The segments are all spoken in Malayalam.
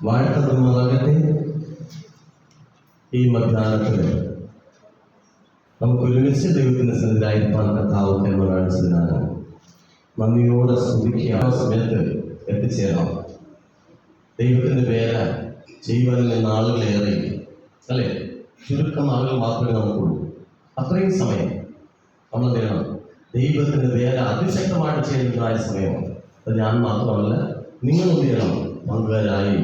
വാഴ്ത്തപ്പെടുമാറാകട്ടെ. ഈ മധ്യാഹ്നത്തിൽ നമുക്ക് ഒരുമിച്ച് ദൈവത്തിന് സന്നിധിയിലായിരിക്കാൻ കർത്താവ് കരുണ കാണിച്ചതിനാണ് നന്ദിയോടെ സ്തുതിക്കുക. ആ സമയത്ത് എത്തിച്ചേരാം. ദൈവത്തിൻ്റെ വേല ചെയ്യുവാനുള്ള നാളുകളേറെ, അല്ലേ? ചുരുക്കം നാളുകൾ മാത്രമേ നമുക്കുള്ളൂ. അത്രയും സമയം നമ്മൾ നേടണം. ദൈവത്തിൻ്റെ വേല അതിശക്തമായിട്ട് ചെയ്യുന്നതായ സമയമാണ്. അത് ഞാൻ മാത്രമല്ല, നിങ്ങളും നേടണം പങ്കുകാരായി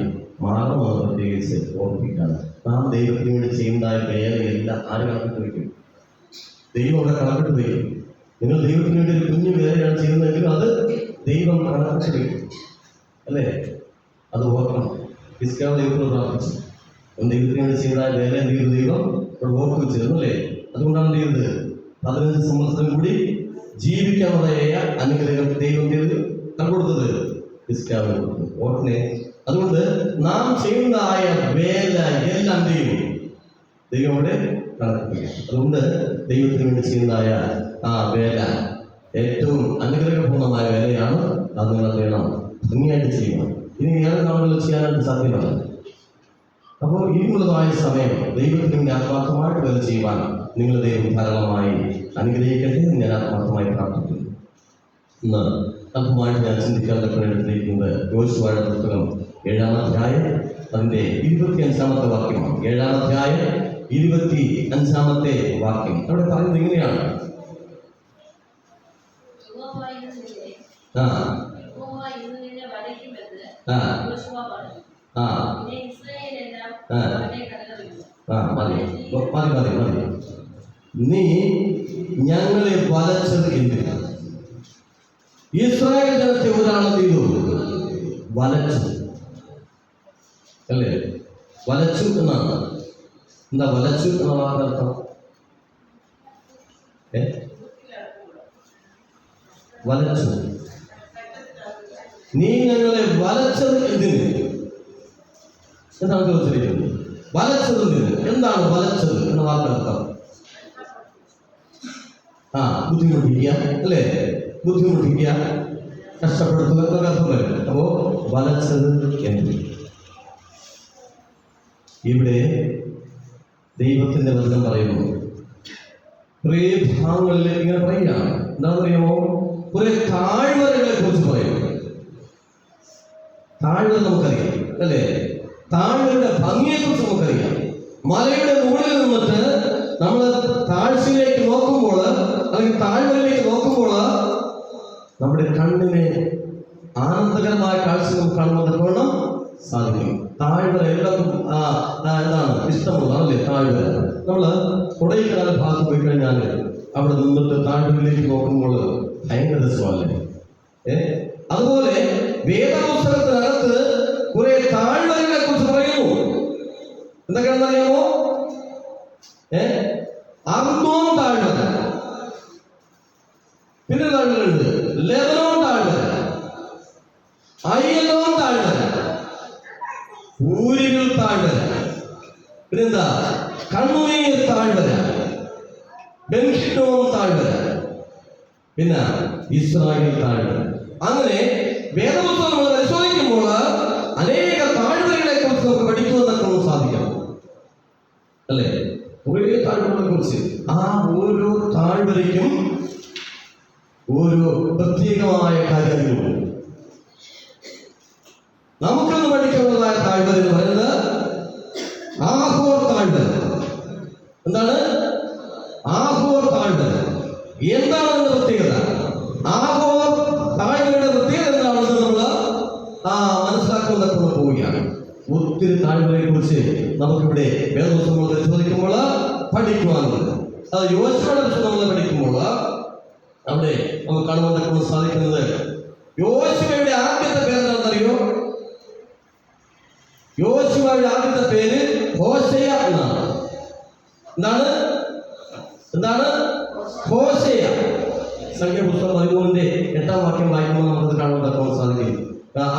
മാറണമെന്ന് പ്രത്യേകിച്ച് ഓർമ്മിപ്പിക്കുകയാണ്. നാം ദൈവത്തിന് വേണ്ടി ചെയ്യുന്നതായ വേലയെല്ലാം ആര് കണക്കിട്ട് വയ്ക്കും? ദൈവം അവിടെ കണക്കിട്ട് വയ്ക്കും. നിങ്ങൾ ദൈവത്തിന് വേണ്ടി ഒരു കുഞ്ഞു വേലയാണ് ചെയ്യുന്നതെങ്കിൽ അത് ദൈവം കണക്കിട്ട് വയ്ക്കും, അല്ലേ? അത് ഓർക്കണം. ഹിസ്കിയാവ് ദൈവത്തോട് പ്രാർത്ഥിച്ചു. ദൈവത്തിന് വേണ്ടി ചെയ്യുന്നതായ വേല എന്ത് ചെയ്തു? ദൈവം അവിടെ ഓർത്ത് വെച്ചിരുന്നു, അല്ലേ? അതുകൊണ്ടാണ് എന്ത് ചെയ്തത്? 15 സംവത്സരം കൂടി ജീവിക്കാനുള്ളതായ അനുഗ്രഹം ദൈവം ചെയ്ത് കൊടുത്തത് ഹിസ്കിയാവിന് കൊടുത്തു. ഓർക്കണേ. അതുകൊണ്ട് നാം ചെയ്യുന്നതായ വേല എല്ലാം ദൈവം അവിടെ കണക്കില്ല. അതുകൊണ്ട് ദൈവത്തിന് വേണ്ടി ചെയ്യുന്നതായ ആ വേല ഏറ്റവും അനുഗ്രഹപൂർണമായ വേലയാണ്. അത് നിങ്ങൾ അറിയണം, ഭംഗിയായിട്ട് ചെയ്യണം. ഇനി ഏറെ നാളുകൾ ചെയ്യാനായിട്ട് സാധ്യമല്ല. അപ്പോൾ ഇനിയുള്ളതായ സമയം ദൈവത്തിന് വേണ്ടി ആത്മാർത്ഥമായിട്ട് വേല ചെയ്യുവാൻ നിങ്ങൾ ദൈവം ധാരാളമായി അനുഗ്രഹിക്കട്ടെ എന്ന് ഞാൻ ആത്മാർത്ഥമായി പ്രാർത്ഥിക്കുന്നു. ഇന്ന് അല്പമായിട്ട് ഞാൻ ചിന്തിക്കാൻ എടുത്തിരിക്കുന്നത് യോശുവയുടെ പുസ്തകം 7-ാം അധ്യായം അതിൻ്റെ 25-ാമത്തെ വാക്യമാണ്. 7-ാം അധ്യായം 25-ാമത്തെ വാക്യം. അവിടെ പറയുന്നത് ഇങ്ങനെയാണ്: നീ ഞങ്ങളെ വലച്ചത് എന്തിനാ? ഇസ്രായേൽ ജനത്തെ ഒരാളെ ചെയ്തു വലച്ചു, അല്ലേ? വലച്ചു എന്നാണ്. എന്താ വലച്ചു എന്ന വാക്കർത്ഥം? വലച്ചു. നീ ഞങ്ങളെ വലച്ചത് എന്തിന് എന്നാണ് ചോദിച്ചിരിക്കുന്നത്. വലച്ചത് എന്തിന്? എന്താണ് വലച്ചത് എന്ന വാക്കർത്ഥം? ബുദ്ധിമുട്ടിക്കുക, അല്ലേ? ബുദ്ധിമുട്ടിക്കുക, കഷ്ടപ്പെടുത്തുക എന്നൊക്കെ അർത്ഥം വരും. അപ്പോ വലച്ചത് എന്ത്? ഇവിടെ ദൈവത്തിന്റെ വചനം പറയുന്നു. കുറേ ഭാഗങ്ങളിൽ ഇങ്ങനെ പറയുകയാണ്. എന്താണെന്ന് അറിയാമോ? കുറെ താഴ്വരകളെ കുറിച്ച് പറയുന്നു. താഴ്വര നമുക്കറിയാം, അല്ലേ? താഴ്വരയുടെ ഭംഗിയെ കുറിച്ച് നമുക്കറിയാം. മലയുടെ മുകളിൽ നിന്നിട്ട് നമ്മൾ താഴ്ചയിലേക്ക് നോക്കുമ്പോൾ, അല്ലെങ്കിൽ താഴ്വരയിലേക്ക് നോക്കുമ്പോൾ നമ്മുടെ കണ്ണിന് ആനന്ദകരമായ കാഴ്ച നമുക്ക് കാണുന്നത് വേണം സാധിക്കും. താഴ്വര എല്ലാവർക്കും എന്താണ് ഇഷ്ടമുള്ളതാണല്ലേ? താഴ്വര. നമ്മൾ കൊടൈക്കനാൽ ഭാഗത്ത് പോയി കഴിഞ്ഞാൽ അവിടെ നിന്നിട്ട് താഴ്വരയിലേക്ക് നോക്കുമ്പോൾ ഭയങ്കര രസമല്ലേ? അതുപോലെ വേദപുസ്തകത്തിനകത്ത് കുറെ താഴ്വരകളെ കുറിച്ച് പറയുന്നു. എന്തൊക്കെയാണെന്ന് അറിയാമോ? അർന്നോൻ താഴ്വര, പിന്നെ താഴ്വരയുണ്ട് ലെബനോൻ താഴ്വര, അയ്യലോൻ താഴ്വര, ഊരികൾ താഴ്വര, പിന്നെന്താ കണ്ണൂർ താഴ്വര, ബെൻഹിന്നോം താഴ്വര, പിന്നെ ഇസ്രായേൽ താഴ്വര. അങ്ങനെ വേദപുസ്തകം നമ്മൾ പരിശോധിക്കുമ്പോൾ അനേക താഴ്വരകളെ കുറിച്ച് നമുക്ക് പഠിക്കുവാനൊക്കെ നമുക്ക് സാധിക്കണം, അല്ലേ? കുറേ താഴ്വരകളെ കുറിച്ച്. ആ ഓരോ താഴ്വരയ്ക്കും ഓരോ പ്രത്യേകമായ കാര്യങ്ങളുണ്ട്. നമുക്കൊന്ന് പഠിക്കാനുള്ളതായ താഴ്വര എന്ന് പറയുന്നത് ആഹോർ താഴ്വര. എന്താണ് ആഹോർ താഴ്വര? എന്താണ് അതിന്റെ പ്രത്യേകത? ആഹോർ താഴ്വരയുടെ പ്രത്യേകത എന്താണെന്ന് നമ്മൾ മനസ്സിലാക്കുന്നതൊക്കെ നമ്മൾ പോവുകയാണ്. ഒത്തിരി താഴ്വരയെ കുറിച്ച് നമുക്കിവിടെ വേദപുസ്തകങ്ങൾ പരിശോധിക്കുമ്പോൾ പഠിക്കുവാനുണ്ട്. അത് യോശുവയുടെ പുസ്തകം നമ്മൾ പഠിക്കുമ്പോൾ അവിടെ നമുക്ക് കാണുവാൻ സാധിക്കുന്നത്, യോശുവയുടെ ആദ്യത്തെ പേര് എന്താണെന്നറിയോ? യോശുവയുടെ ആദ്യത്തെ പേര് ഹോശേയ എന്നാണ്. എന്താണ് ഹോശേയ? സംഖ്യാപുസ്തകം 13-8 വാക്യം വായിക്കുമ്പോൾ നമുക്കത് കാണുവാൻ സാധിക്കും.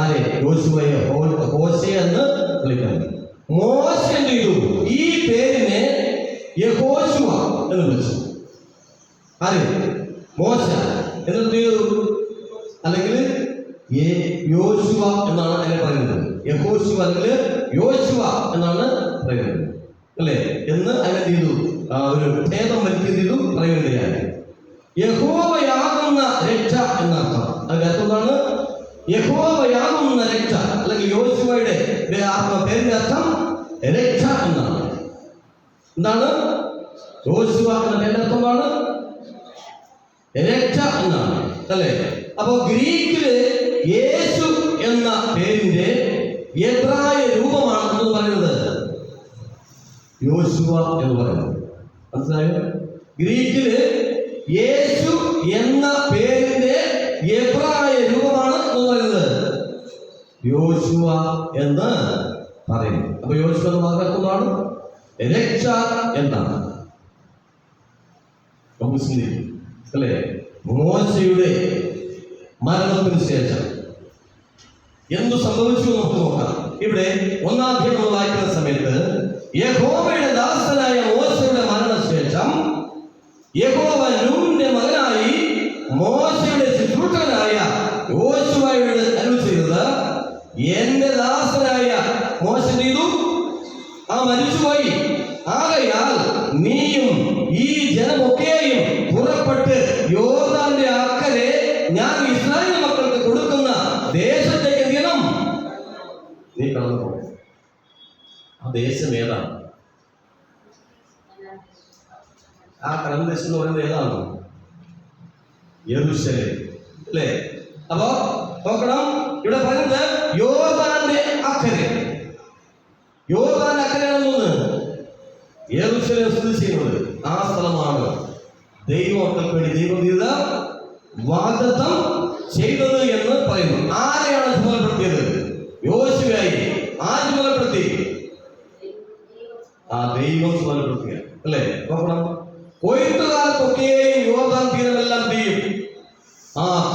ആരെ? യോശുവയെ ഹോശേയ എന്ന് വിളിക്കുന്നത്. മോശ എന്ത് ചെയ്തു? ഈ പേരിനെ യഹോശുവ എന്ന് വിളിച്ചു. ആര്? മോശ. എന്ത് ചെയ്തു? അല്ലെങ്കിൽ യോശുവ എന്നാണ് അതിനെ പറയുന്നത്. യഹോശുവ യോശുവ അല്ലെങ്കിൽ യോശുവ എന്നാണ് പറയുന്നത്, അല്ലേ? എന്ന് അതിനെ ചെയ്തു ഒരു ഭേദം വരുത്തിയതിലും പറയുകയാണ്. യഹോവയാകുന്ന രക്ഷ എന്നർത്ഥം. അതിന്റെ അർത്ഥം എന്താണ്? യഹോവയാകുന്ന രക്ഷ, അല്ലെങ്കിൽ യോശുവയുടെ പേരിന്റെ അർത്ഥം രക്ഷ എന്നാണ്. എന്താണ് യോശുവ എന്ന പേരിന്റെ അർത്ഥമാണ്? രക്ഷ എന്നാണ്, അല്ലേ? അപ്പൊ ഗ്രീക്കില് യേശു എന്ന പേരിന്റെ എബ്രായ രൂപമാണ് എന്ന് പറയുന്നത് യോശുവ എന്ന് പറയുന്നത്. മനസ്സിലായോ? ഗ്രീക്കില് യേശു എന്ന പേരിന്റെ എബ്രായ രൂപമാണ് എന്ന് പറയുന്നത് യോശുവ എന്ന് പറയുന്നു. അപ്പൊ യോശുവ എന്ന് വാക്കാണ് രക്ഷ എന്നാണ്. അല്ലേ? മോശയുടെ മരണത്തിന് ശേഷം എന്തു സംഭവിച്ചു നമുക്ക് നോക്കാം. ഇവിടെ 1-ാം അധ്യായം നമ്മൾ വായിക്കുന്ന സമയത്ത് യഹോവയുടെ ദാസനായ മോശയുടെ മരണശേഷം യഹോവ നൂന്റെ മകനായി മോശയുടെ ശുശ്രൂഷകനായ യോശുവയോട് അരുളി ചെയ്തത്, എന്റെ ദാസനായ മോശ ചെയ്തു മരിച്ചുപോയി, ആകയാൽ നീയും ഈ ജനമൊക്കെയും പുറപ്പെട്ട് യോർദാന്റെ അക്കരെ ഞാൻ ഇസ്രായേൽ മക്കൾക്ക് കൊടുക്കുന്ന ദേശത്തേക്ക് എന്ത് നീ കടന്നു പോകും. ആ ദേശം ഏതാണ്? ആ കടന്ന ദേശം എന്ന് പറയുന്നത് ഏതാണ്? യെരൂശലേം, അല്ലേ? അപ്പോ നോക്കണം, ഇവിടെ പറയുന്നത് യോർദാന്റെ അക്കരെ. യോർദാന്റെ അക്കരെയാണെന്ന് യെരൂശലേം സ്ഥിതി ചെയ്യുന്നത്. ആ സ്ഥലമാണ് ദൈവമക്കൾക്ക് വേണ്ടി ദൈവം ചെയ്ത വാഗ്ദത്തം ചെയ്തത് എന്ന് പറയുന്നു. ആരെയാണ് ചുമതലപ്പെടുത്തിയത്? യോശുവയായി. ആര് ചുമതലപ്പെടുത്തി? ദൈവം ചുമതലപ്പെടുത്തുക, അല്ലേ? നോക്കണം, കൊയ്ത്തുകാലത്തൊക്കെയും യോർദാൻ തീരമെല്ലാം ചെയ്യും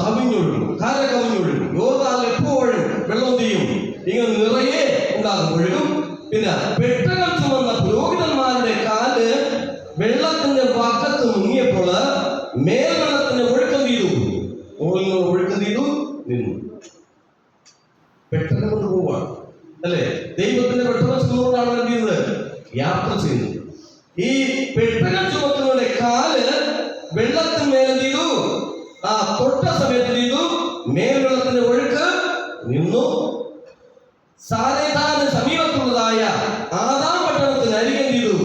കവിഞ്ഞൊഴുകും, കര കവിഞ്ഞൊഴുകും. യോർദാൻ എപ്പോഴും വെള്ളം ചെയ്യും ഇങ്ങനെ നിറയെ ഉണ്ടാകും, ഒഴുകും. പിന്നെ പെട്ടകം ചുമന്ന പുരോഹിതന്മാരുടെ കാല് വെള്ളത്തിന്റെ വക്കത്ത് മുങ്ങിയപ്പോൾ മേൽവെള്ളത്തിന്റെ ഒഴുക്കം ചെയ്തു, മുകളിൽ നിന്ന് ഒഴുക്കം ചെയ്തു നിന്നു. പെട്ടകം കൊണ്ട് പോവാണ്, അല്ലേ? ദൈവത്തിന്റെ പെട്ടകം ചുമന്നുകൊണ്ടാണ് എന്ത് ചെയ്യുന്നത്? യാത്ര ചെയ്യുന്നത്. ഈ പെട്ടകം ചുമക്കുന്നവരുടെ കാല് വെള്ളത്തിന്മേൽ എന്ത് ചെയ്തു? തൊട്ട സമയത്ത് ചെയ്തു മേൽവെള്ളത്തിന്റെ ഒഴുക്ക് നിന്നു. സാരേതാന് സമീപത്തുള്ളതായ ആദാം പട്ടണത്തിന് അരികെ ചെയ്തു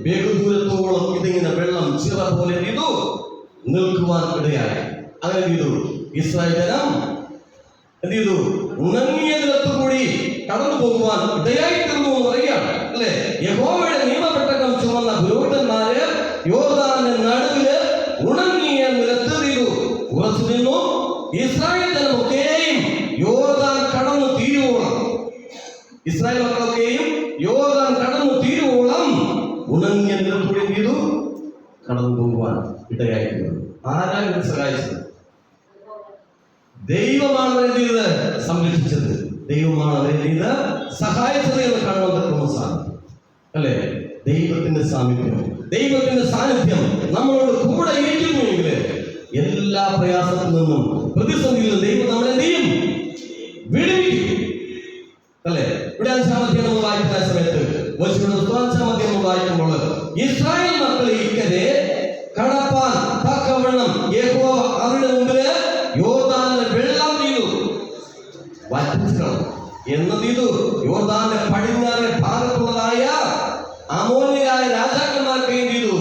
ബഹുദൂരത്തോളം ഇതിങ്ങനെ വെള്ളം ചിറ പോലെ ചെയ്തു നിൽക്കുവാൻ ഇടയായി. അങ്ങനെ ചെയ്തു ഇസ്രായേൽ ജനം എന്ത് ചെയ്തു? ഉണങ്ങിയ നിലത്തുകൂടി കടന്നു പോകുവാൻ ഇടയായി തീർന്നു എന്ന് പറയുകയാണ്, അല്ലെ? യഹോവയുടെ നിയമപ്പെട്ടകം ചുമന്ന പുരോഹിതന്മാര് യോർദാന്റെ നടുവില് ഉണങ്ങിയ നിലത്ത് ചെയ്തു ഉറച്ചു നിന്നു. ഇസ്രായേൽ ജനമൊക്കെയും യോർദാൻ കടന്നു തീരുവോളം, ഇസ്രായേൽ മക്കളൊക്കെയും യോർദാൻ കടന്നു തീരുവോളം ഉണങ്ങിയ നിലത്തുകൂടി ചെയ്തു കടന്നു പോകുവാൻ ഇടയായിട്ടുണ്ട്. ആരാണ് ഇത് സഹായിച്ചത്? ദൈവമാണ് അവരെ ചെയ്ത് സംരക്ഷിച്ചത്, ദൈവമാണ് അവരെ ചെയ്ത് സഹായിച്ചത് എന്ന് കാണുവാൻ പറ്റുന്ന സാധിക്കും, അല്ലെ? ദൈവത്തിന്റെ സാമീപ്യം, ദൈവത്തിന്റെ സാന്നിധ്യം നമ്മളോട് കൂടെ ഇരിക്കുന്നുവെങ്കിൽ എല്ലാ പ്രയാസത്തിൽ നിന്നും പ്രതിസന്ധിയിൽ നിന്നും ദൈവം നമ്മളെ എന്ത് ചെയ്യും? വിടുവിക്കും, അല്ലെ? ഇവിടെ 5-ാം അധ്യായം നമ്മൾ വായിക്കുന്ന സമയത്ത് 5-ാം അധ്യായം വായിക്കുമ്പോൾ ഇസ്രായേൽ മക്കളെ ഇക്കരെ കടപ്പാൻ തക്കവണ്ണം യഹോവ അവരുടെ മുമ്പില് യോർദാനിലെ വെള്ളം ചെയ്തു വറ്റിച്ചു എന്ന് ചെയ്തു. യോർദാന്റെ പടിഞ്ഞാറേ ഭാഗത്തുള്ളതായ അമോന്യരായ രാജാക്കന്മാർക്കെയും ചെയ്തു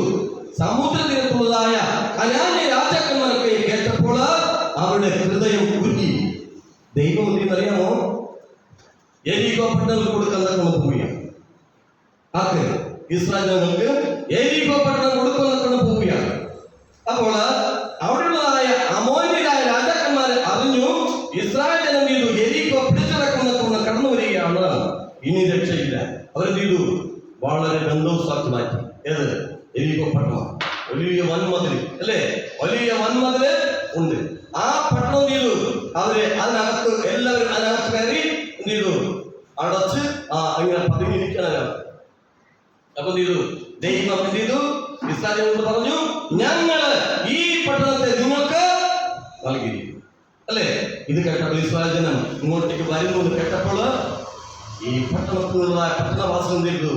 സമുദ്ര തീരത്തുള്ളതായ കനാന്യ രാജാക്കന്മാർക്കെയും കേട്ടപ്പോൾ അവരുടെ ഹൃദയം കുരുങ്ങി. ദൈവം എന്തെന്നറിയാമോ? യെരിഹോ പട്ടണം കൊടുക്കുന്ന പോവുകയാണ്. ഇസ്രായേൽ ജനങ്ങൾക്ക് യെരിഹോ പട്ടണം കൊടുക്കുന്ന പോവുകയാണ്. അപ്പോൾ അവിടെയുള്ളതായ അമോന്യരായ രാജാക്കന്മാരെ അറിഞ്ഞു. ഇസ്രായേൽ ജനം ചെയ്തു യെരിഹോ പിടിച്ചിറക്കുന്ന കടന്നു വരികയാണ്, ഇനി രക്ഷയില്ല. അവരെന്ത് ചെയ്തു? വളരെ ബന്ധോസാക്കി മാറ്റി. ഏത്? യെരിഹോ പട്ടണം. വലിയ വൻമതിൽ, അല്ലേ? വലിയ വൻമതില് ഉണ്ട്. ആ പട്ടണം ചെയ്തു അവര് അതിനകത്ത് എല്ലാവരും അതിനകത്ത് കയറി എന്ത് ചെയ്തു? അടച്ച് ഇങ്ങനെ പതുങ്ങിയിരിക്കാനാണ്. അപ്പൊ എന്ത് ചെയ്തു? ദൈവം എന്ത് ചെയ്തു? ഇസ്രായേലിനോട് പറഞ്ഞു, ഞങ്ങള് ഈ പട്ടണത്തെ നിങ്ങൾക്ക് നൽകിയിരിക്കും, അല്ലേ? ഇത് കേട്ടപ്പോൾ ഇസ്രായേൽ ജനം ഇങ്ങോട്ടേക്ക് വരുന്നു എന്ന് കേട്ടപ്പോൾ ഈ പട്ടണത്തിലുള്ള പട്ടണവാസം ചെയ്തു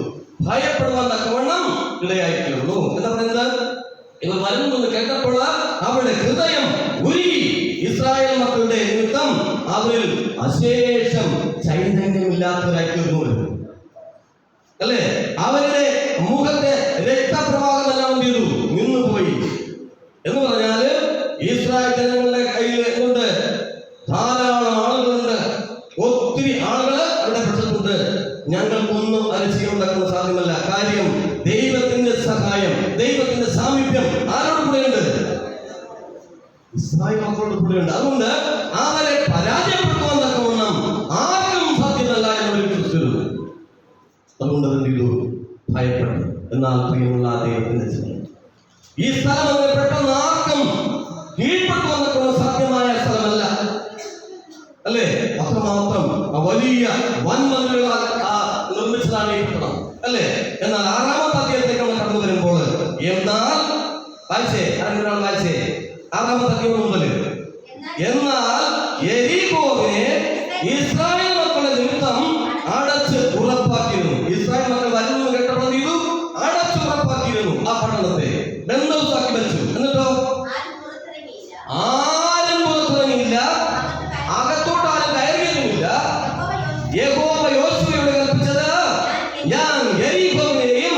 ഭയപ്പെടുവാൻ തക്കവണ്ണം ഇടയായിത്തീർന്നു. എന്താ പറയുന്നത്? ഇവർ വരുമെന്ന് കേട്ടപ്പോൾ അവരുടെ ഹൃദയം ഉരുകി. ഇസ്രായേൽ മക്കളുടെ നിമിത്തം അവരിൽ അശേഷം ചൈതന്യമില്ലാത്തവരായി തീർന്നു അല്ലേ? അവരുടെ മുഖത്തെ രക്തപ്രവാഹമെല്ലാം എന്ത് ചെയ്തു? നിന്നുപോയി എന്ന് പറഞ്ഞാല് ഇസ്രായേൽ ജനങ്ങളുടെ കയ്യിൽ കൊണ്ട് ധാരാളം ആളുകളുണ്ട്, ഒത്തിരി ആളുകൾ അവരുടെ പക്ഷത്തുണ്ട്. ഞങ്ങൾക്കൊന്നും അത് ചെയ്യാൻ തക്കുന്ന സാധ്യമല്ല. കാര്യം ദൈവത്തിന്റെ സഹായം, ദൈവത്തിന്റെ സാമീപ്യം ആരോട് കൂടെയുണ്ട്? ഇസ്രായേൽ മക്കളോട് കൂടെയുണ്ട്. അതുകൊണ്ട് അവരെ പരാജയപ്പെടുത്തുവാൻ തക്കവണ്ണം ആർക്കും സാധ്യമല്ല എന്നവർ വിശ്വസിച്ചിരുന്നു. അതുകൊണ്ട് എന്ത് ചെയ്തു? ഭയപ്പെട്ടു. എന്നാൽ പ്രിയമുള്ള ദൈവത്തിന്റെ ജനം, ഈ സ്ഥലം അങ്ങനെ പെട്ടെന്ന് ആർക്കും കീഴ്പ്പെട്ടു വന്നിട്ടുള്ള സാധ്യമായ സ്ഥലമല്ല അല്ലേ? അത്രമാത്രം വലിയ വൻമതിലുകൾ നിർമ്മിച്ചതാണ് ഈ പട്ടണം അല്ലേ? എന്നാൽ 6-ാമത്തെ അധ്യായത്തിലേക്ക് നമ്മൾ കടന്നു വരുമ്പോൾ എന്നാൽ വായിച്ചേ, വായിച്ചേ 6-ാമത്തെ അധ്യായം മുതൽ. എന്നാൽ യെരിഹോവിനെ ഇസ്രായേൽ മക്കളുടെ നിമിത്തം അടച്ച് ഉറപ്പാക്കിയിരുന്നു. ഇസ്രായേൽ മക്കൾ വരുന്നു കേട്ടപ്പോൾ ചെയ്തു? അടച്ച് ഉറപ്പാക്കിയിരുന്നു. ആ പട്ടണത്തെ ബന്ധവുസാക്കി വെച്ചു. എന്നിട്ടോ ആരും പുറത്തിറങ്ങിയില്ല, അകത്തോട്ട് ആരും കയറിയതുമില്ല. യഹോവ യോശുവയോട് കൽപ്പിച്ചത്, ഞാൻ യെരിഹോവിനെയും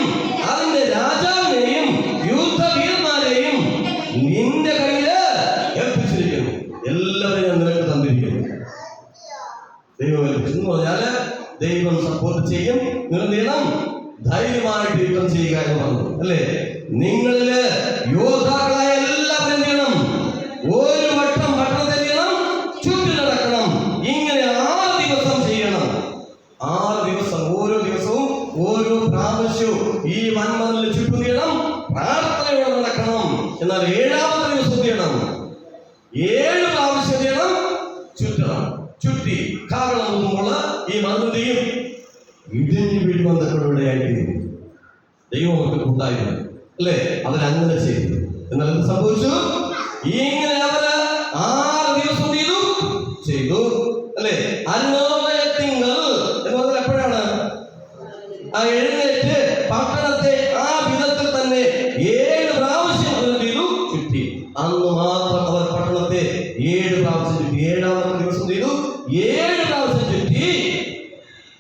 അതിന്റെ രാജാവിനെയും യുദ്ധവീരന്മാരെയും നിന്റെ കയ്യില് ഏൽപ്പിച്ചിരിക്കുന്നു. എല്ലാവരെയും ഞാൻ നിനക്ക് തന്നിരിക്കുന്നു. ദൈവം എന്ന് പറഞ്ഞാല് ദൈവം സപ്പോർട്ട് ചെയ്യും. നിങ്ങൾ നീളം ധൈര്യമായിട്ട് യുദ്ധം ചെയ്യുക എന്ന് പറഞ്ഞു അല്ലേ? നിങ്ങളില് യോദ്ധാക്കളായ എല്ലാവരും ചെയ്യണം, ഒരു വട്ടം പട്ടണത്തെ ചെയ്യണം, ചുറ്റി നടക്കണം. ഇങ്ങനെ 6 ദിവസം ചെയ്യണം. 6 ദിവസം, ഓരോ ദിവസവും ഓരോ പ്രാവശ്യവും ഈ വൻമതിൽ ചുറ്റും ചെയ്യണം, പ്രാർത്ഥനയോടെ നടക്കണം. എന്നാൽ 7-ാമത്തെ ദിവസം ചെയ്യണം, 7 പ്രാവശ്യം ചെയ്യണം, ചുറ്റണം. ചുറ്റി കാവളം നോക്കുമ്പോൾ ഈ മതിലും ഇടിഞ്ഞു വീഴുവാൻ തക്കവണ്ണം ദൈവം അവർക്ക് ഉണ്ടായിരുന്നു അല്ലേ? അവരങ്ങനെ ചെയ്തു. എന്നാൽ എന്ത് സംഭവിച്ചു? ഇങ്ങനെ അവര് 6 ദിവസം ചെയ്തു അല്ലേ? അന്നോദയത്തിങ്കൽ എന്ന് പറഞ്ഞാൽ എപ്പോഴാണ്? എഴുന്നേറ്റ് പട്ടണത്തെ ആ വിധത്തിൽ തന്നെ 7 പ്രാവശ്യം അവർ ചെയ്തു, ചുറ്റി. അന്ന് മാത്രം അവർ പട്ടണത്തെ 7 പ്രാവശ്യം ചുറ്റി. 7-ാമത്തെ ദിവസം ചെയ്തു, 7 പ്രാവശ്യം ചുറ്റി.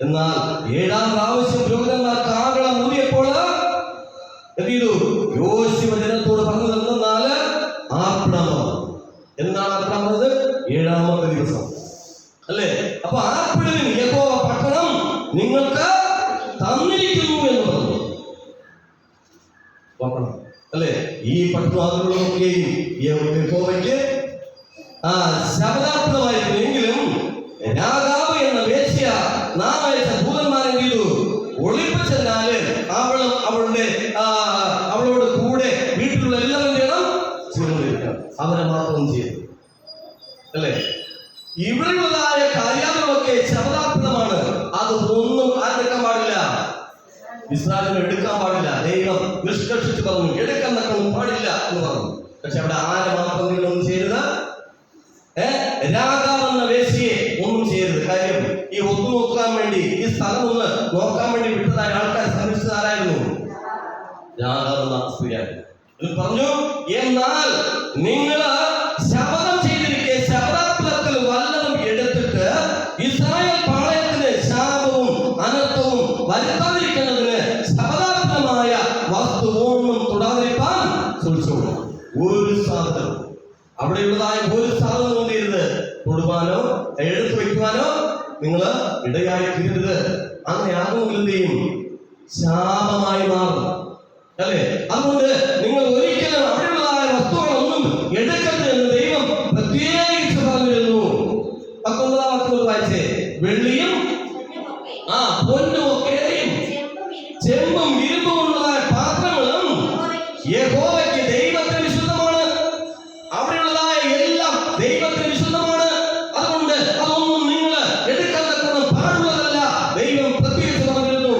എന്നാൽ 7-ാം പ്രാവശ്യം പുരോഹിതന്മാർ കാഹളം ഊതിയപ്പോൾ എന്ത് ചെയ്തു? യോശുവ ജനത്തോട് പറഞ്ഞു തന്നാല് ആർപ്പിടാമോ? എന്താണ് ആർപ്പിടാമത്? 7-ാമത്തെ ദിവസം അല്ലേ? അപ്പൊ ആർപ്പിടുവിൻ, യഹോവ പട്ടണം നിങ്ങൾക്ക് തന്നിരിക്കുന്നു എന്ന് പറഞ്ഞു. നോക്കണം അല്ലേ? ഈ പട്ടണം നോക്കുകയും യഹോവയ്ക്ക് ശബ്ദാർത്ഥമായിരുന്നു. എങ്കിലും രാഗാവ് എന്ന വേശ്യ നാം അയച്ച ദൂതന്മാരെ ചെയ്തു ഒളിപ്പിച്ചെന്നാല് അവളും അവളോട് കൂടെ വീട്ടിലുള്ള എല്ലാവരും ചെയ്യണം, അവരെ മാത്രം ചെയ്തു അല്ലേ? ഇവിടെയുള്ളതായ കാര്യങ്ങളൊക്കെ ശബ്ദാർത്ഥമാണ്. അത് ഒന്നും ആരെടുക്കാൻ പാടില്ല, ഇസ്രായേലിനെ എടുക്കാൻ പാടില്ല. ദൈവം നിഷ്കർഷിച്ച് പറഞ്ഞു, എടുക്കാൻ തക്കൊന്നും പാടില്ല എന്ന് പറഞ്ഞു. പക്ഷെ അവിടെ ആരെ മാത്രം നിങ്ങളൊന്നും ചെയ്യരുത്? രാഗാവെന്ന വേശ്യയെ ഒന്നും ചെയ്യരുത്. കാര്യം ഈ ഒത്തു നോക്കാൻ വേണ്ടി, ഈ സ്ഥലം ഒന്ന് നോക്കാൻ വേണ്ടി വിട്ടതായ ആൾക്കാർ ശ്രമിച്ചത് ആരായിരുന്നു? രാഗാവെന്ന സ്ത്രീയായിരുന്നു. ഇത് പറഞ്ഞു, എന്നാൽ നിങ്ങൾ ശപഥം ചെയ്തിരിക്കെ ശപഥത്തിൽ വല്ലതും എടുത്തിട്ട് ഇസ്രായേൽ പാളയത്തിന് ശാപവും അനർത്ഥവും വരുത്താതിരിക്കുന്നതിന് ശപഥാർത്ഥമായ വസ്തു ഒന്നും തൊടാതിരിക്കാൻ സൂക്ഷിച്ചോളൂ. ഒരു സാധനം, അവിടെയുള്ളതായ ഒരു സാധനം കൊണ്ടിരുന്ന് തൊടുവാനോ എടുത്തു വയ്ക്കുവാനോ നിങ്ങൾ ഇടയായി തീരരുത്. അങ്ങനെ ആകുമെങ്കിലും ശാപമായി മാറും അല്ലേ? അതുകൊണ്ട് നിങ്ങൾ ഒരിക്കലും അവിടെയുള്ളതായ വസ്തുക്കളൊന്നും എടുക്കരുത് എന്ന് ദൈവം പ്രത്യേകിച്ച് പറഞ്ഞിരുന്നു. 19-ാം വാക്യം വായിച്ചേ. വെള്ളിയും പൊന്നും ഒക്കെയും ചെമ്പും ഇരുമ്പും കൊണ്ടുള്ളതായ പാത്രങ്ങളും യഹോവയ്ക്ക് ദൈവത്തിന് വിശുദ്ധമാണ്. അവിടെയുള്ളതായ എല്ലാം ദൈവത്തിന് വിശുദ്ധമാണ്. അതുകൊണ്ട് അതൊന്നും നിങ്ങൾ എടുക്കാൻ തക്കണം പാടുള്ളതല്ല, ദൈവം പ്രത്യേകിച്ച് പറഞ്ഞിരുന്നു.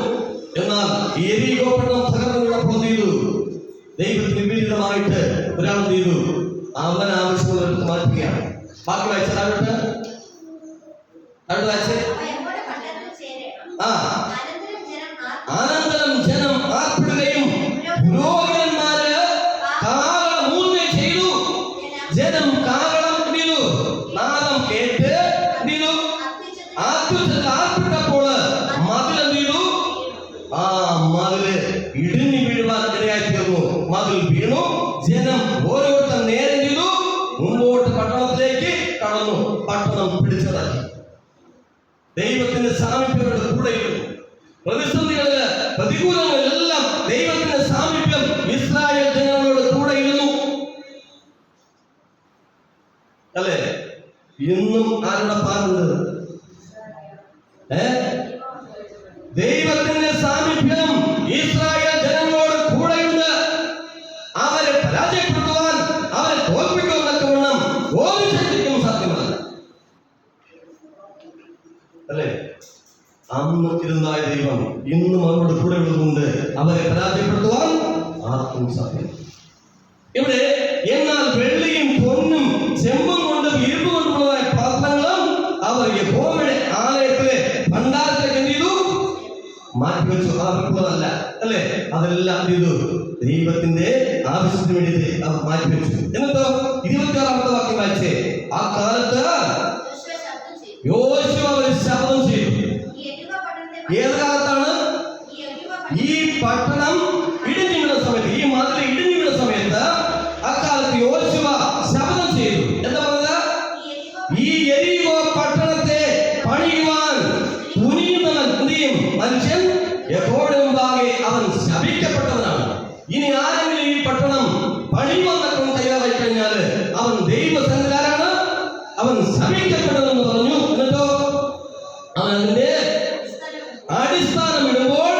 എന്നാൽ യെരിഹോ പട്ടണം തകർന്നുള്ളപ്പോൾ ചെയ്തു, ദൈവത്തിന് വിപരീതമായിട്ട് ഒരാൾ ചെയ്തു, അവൻ ആവശ്യമുള്ളവർക്ക് മാറ്റുകയാണ്. ബാക്കി വായിച്ചാൽ അനന്തരം ജനം ആർപ്പിടുകയും പുരോഹിതന്മാര് കാഹളമൂതുകയും ചെയ്തു. ജനം കാഹളം നാദം കേട്ട് ആർപ്പിട്ടപ്പോൾ മതിൽ മതില് ഇടിഞ്ഞു വീഴുവാൻ ഇടയായി തീർന്നു. മതിൽ വീണു. ജനം ഓരോരുത്തർ നേരെ ചെയ്തു മുമ്പോട്ട് പട്ടണത്തിലേക്ക് കടന്നു. പട്ടണം പിടിച്ചതാക്കി. ദൈവത്തിന്റെ സാമീപ്യങ്ങളുടെ കൂടെയിരുന്നു. പ്രതിസന്ധികളില് പ്രതികൂലങ്ങളിലെല്ലാം ദൈവത്തിന്റെ സാമീപ്യം ഇസ്രായേൽ ജനങ്ങളോട് കൂടെ ഇരുന്നു. അല്ലേ? ഇന്നും ആരുടെ പാടുണ്ട്? ദൈവത്തിന്റെ സാമീപ്യം ഇസ്രായേൽ ജനങ്ങളോട് കൂടെയുണ്ട്. അവരെ പരാജയപ്പെടുത്തുവാൻ, അവരെ തോൽപ്പിക്കുവാൻ തക്കവണ്ണം ഒരു ശക്തിക്കും സാധ്യമല്ല. അല്ലേ? അന്ന് ഇരുന്നായ ദൈവം ഇന്നും അവരോട് കൂടെ ഉള്ളതുകൊണ്ട് അവരെ പരാജയപ്പെടുത്തുവാൻ ആർക്കും സാധ്യമല്ല. ഇവിടെ എന്നാൽ വെള്ളിയും പൊന്നും ചെമ്പും കൊണ്ടും ഇരുമ്പ് കൊണ്ടുള്ളതായ പാത്രങ്ങളും അവർ യഹോവയുടെ ആലയത്തിലെ ഭണ്ഡാരത്തിലേക്ക് എന്ത് ചെയ്തു? മാറ്റിവെച്ചു. അവർക്കുള്ളതല്ല. അല്ലേ? അതെല്ലാം ചെയ്തു ദൈവത്തിന്റെ ആവശ്യത്തിന് വേണ്ടി അവർ മാറ്റിവെച്ചു. എന്നിട്ടോ 26-ാമത്തെ വാക്യം വായിച്ചേ. ആ കാലത്ത് യോശുവ ഒരു ശബ്ദം ചെയ്തു. ഏത് കാലത്താണ്? ഈ പട്ടണം ഇടിഞ്ഞു വീണ സമയത്ത്, ഈ മതിൽ ഇടിഞ്ഞു വീണ സമയത്ത് അക്കാലത്ത് യോശുവ ശബ്ദം ചെയ്തു. എന്താ പറഞ്ഞത്? ഈ യെരിഹോ പട്ടണത്തെ പണിയുവാൻ തുനിയുന്നവൻ എന്ത് ചെയ്യും? മനുഷ്യൻ യഹോവയുടെ മുമ്പാകെ അവൻ ശപിക്കപ്പെട്ടവനാണ്. ഇനി ആരെങ്കിലും ഈ പട്ടണം പണിയുവാൻ തയ്യാറായി കഴിഞ്ഞാൽ അവൻ ദൈവസന്നിധിയിലാണ്, അവൻ ശപിക്കപ്പെട്ടതെന്ന് പറഞ്ഞു. എന്നിട്ടോ അവൻ അതിന്റെ അടിസ്ഥാനം ഇടുമ്പോൾ